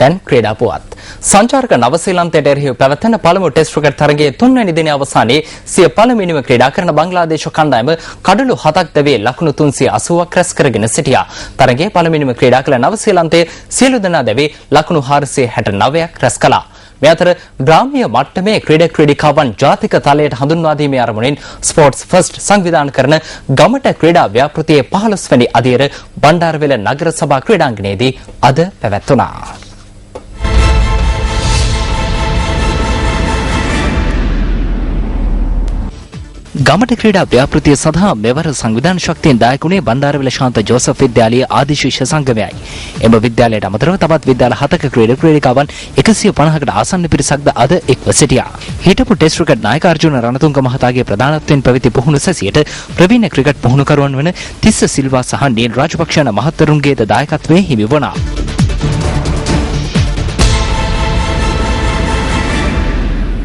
දැන් ක්‍රීඩා පුවත්. සංචාරක නවසීලන්තයට එරෙහිව පැවැත්වෙන පළමු ටෙස්ට් ක්‍රිකට් තරගයේ 3 වෙනි දිනයේ අවසානයේ සිය පළමුවෙනිම ක්‍රීඩා කරන බංග්ලාදේශ කණ්ඩායම කඩලු 7ක් දැවී ලකුණු 380ක් රැස් කරගෙන සිටියා. තරගයේ පළමුවෙනිම ක්‍රීඩා කළ නවසීලන්තයේ සියලු දෙනා දැවී ලකුණු 469ක් රැස් කළා. මේ අතර ග්‍රාමීය මට්ටමේ ක්‍රීඩකවන් ජාතික තලයට හඳුන්වා දීමේ අරමුණින් ස්පෝර්ට්ස් ෆස්ට් සංවිධානය කරන ගමට ක්‍රීඩා ව්‍යාපෘතියේ 15 වෙනි අදියර බණ්ඩාරවෙල නගර සභා ක්‍රීඩාංගණයේදී අද පැවැත්වුණා. ගමට ක්‍රීඩා ව්‍යාපෘතිය සඳහා මෙවර සංවිධාන ශක්තියෙන් දායකුනේ බණ්ඩාරවෙල ශාන්ත ජෝසප් විද්‍යාලයේ ආදි ශිෂ්‍ය සංගමයයි. එම විද්‍යාලයට අමතරව තවත් විද්‍යාල 7ක ක්‍රීඩකවන් 150කට ආසන්න පිරිසක්ද අද එක්ව සිටියා. හිටපු ටෙස්ට් ක්‍රිකට් නායක අර්ජුන රණතුංග මහතාගේ ප්‍රධානත්වයෙන් පැවති පුහුණු සැසියට ප්‍රවීණ ක්‍රිකට් පුහුණුකරුවන් වන තිස්ස සිල්වා සහ නීල් රාජපක්ෂ යන මහත්වරුන්ගේද දායකත්වයේ හිමි වුණා.